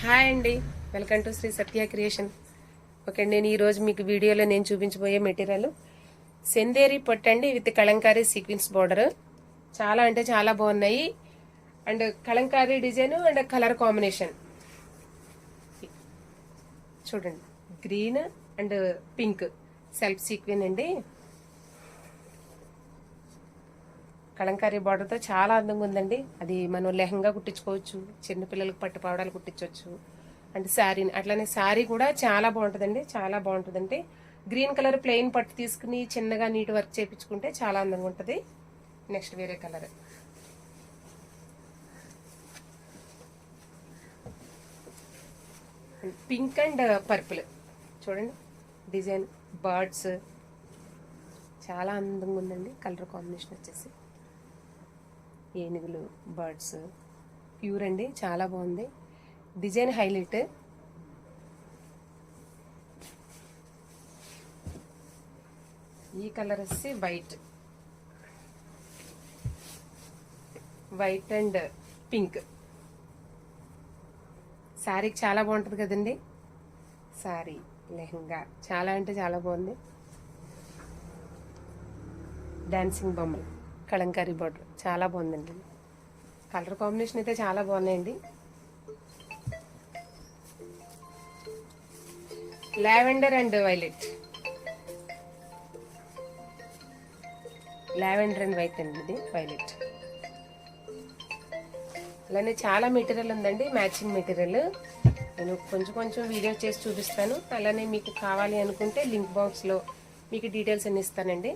Hi అండి, welcome to Sri Satya creation. Okay, నేను ఈరోజు మీకు వీడియోలో నేను చూపించబోయే మెటీరియల్ సెందేరి పొట్టండి విత్ కలంకారీ సీక్వెన్స్ బోర్డర్. చాలా అంటే చాలా బాగున్నాయి. And Kalamkari design and colour combination చూడండి, green and pink self sequin అండి. కలంకారీ బార్డర్తో చాలా అందంగా ఉందండి. అది మనం లెహంగా కుట్టించుకోవచ్చు, చిన్నపిల్లలకు పట్టు పావడాలు కుట్టించవచ్చు. అంటే శారీ, అట్లానే శారీ కూడా చాలా బాగుంటుందండి, చాలా బాగుంటుందంటే గ్రీన్ కలర్ ప్లెయిన్ పట్టు తీసుకుని చిన్నగా నీట్ వర్క్ చేయించుకుంటే చాలా అందంగా ఉంటుంది. నెక్స్ట్ వేరే కలర్ పింక్ అండ్ పర్పుల్ చూడండి, డిజైన్ బర్డ్స్ చాలా అందంగా ఉందండి. కలర్ కాంబినేషన్ వచ్చేసి ఏనుగులు, బర్డ్స్ ప్యూర్ అండి, చాలా బాగుంది. Design highlight. ఈ కలర్ వచ్చి వైట్ అండ్ పింక్. శారీకి చాలా బాగుంటుంది కదండి. శారీ, లెహంగా చాలా అంటే చాలా బాగుంది. డాన్సింగ్ బొమ్మలు, కలంకారీ బార్డర్ చాలా బాగుందండి. కలర్ కాంబినేషన్ అయితే చాలా బాగున్నాయండి. Lavender and violet, lavender and white అండి, ఇది వైలెట్. అలానే చాలా మెటీరియల్ ఉందండి, మ్యాచింగ్ మెటీరియల్. నేను కొంచెం వీడియో చేసి చూపిస్తాను. అలానే మీకు కావాలి అనుకుంటే లింక్ బాక్స్లో మీకు డీటెయిల్స్ అన్ని ఇస్తానండి,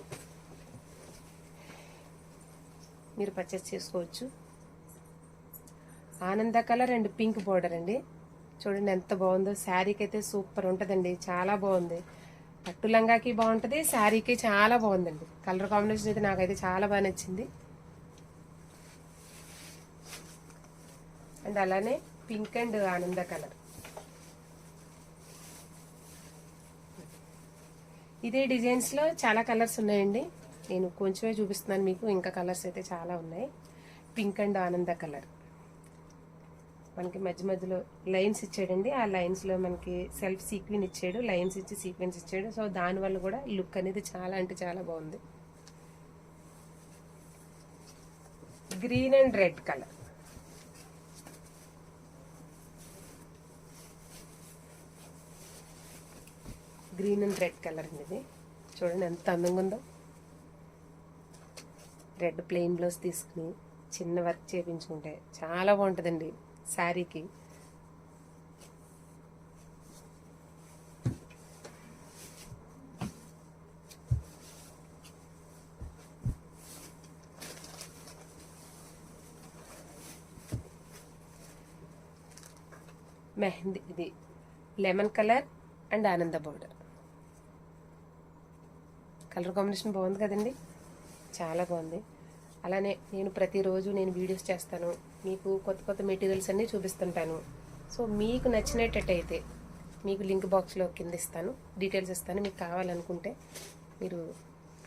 మీరు పర్చేస్ చేసుకోవచ్చు. ఆనంద కలర్ అండ్ పింక్ బోర్డర్ అండి, చూడండి ఎంత బాగుందో. శారీకి అయితే సూపర్ ఉంటుందండి, చాలా బాగుంది. పట్టు లంగాకి బాగుంటుంది, శారీకి చాలా బాగుందండి. కలర్ కాంబినేషన్ అయితే నాకైతే చాలా బాగా నచ్చింది. అండ్ అలానే పింక్ అండ్ ఆనంద కలర్. ఇదే డిజైన్స్లో చాలా కలర్స్ ఉన్నాయండి, నేను కొంచెమే చూపిస్తున్నాను మీకు. ఇంకా కలర్స్ అయితే చాలా ఉన్నాయి. పింక్ అండ్ ఆనంద కలర్. మనకి మధ్యలో లైన్స్ ఇచ్చాడండి, ఆ లైన్స్లో మనకి సెల్ఫ్ సీక్వెన్ ఇచ్చాడు, లైన్స్ ఇచ్చి సీక్వెన్స్ ఇచ్చాడు. సో దానివల్ల కూడా లుక్ అనేది చాలా అంటే చాలా బాగుంది. Green and red colour. Green and red colour అండి, ఇది చూడండి ఎంత అందంగా ఉందో. రెడ్ ప్లెయిన్ బ్లౌజ్ తీసుకుని చిన్న వర్క్ చేయించుకుంటే చాలా బాగుంటుందండి శారీకి. మెహందీ, ఇది లెమన్ కలర్ అండ్ ఆనంద బోర్డర్. కలర్ కాంబినేషన్ బాగుంది కదండి, చాలా బాగుంది. అలానే నేను ప్రతిరోజు వీడియోస్ చేస్తాను, మీకు కొత్త మెటీరియల్స్ అన్నీ చూపిస్తుంటాను. సో మీకు నచ్చినట్టయితే మీకు లింక్ బాక్స్లో కింద ఇస్తాను, డీటెయిల్స్ ఇస్తాను. మీకు కావాలనుకుంటే మీరు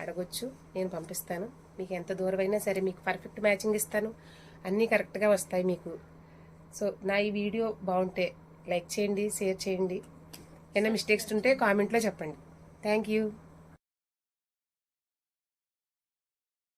అడగొచ్చు, నేను పంపిస్తాను. మీకు ఎంత దూరమైనా సరే మీకు పర్ఫెక్ట్ మ్యాచింగ్ ఇస్తాను, అన్నీ కరెక్ట్గా వస్తాయి మీకు. సో నా ఈ వీడియో బాగుంటే లైక్ చేయండి, షేర్ చేయండి. ఏమైనా మిస్టేక్స్ ఉంటే కామెంట్లో చెప్పండి. Thank you.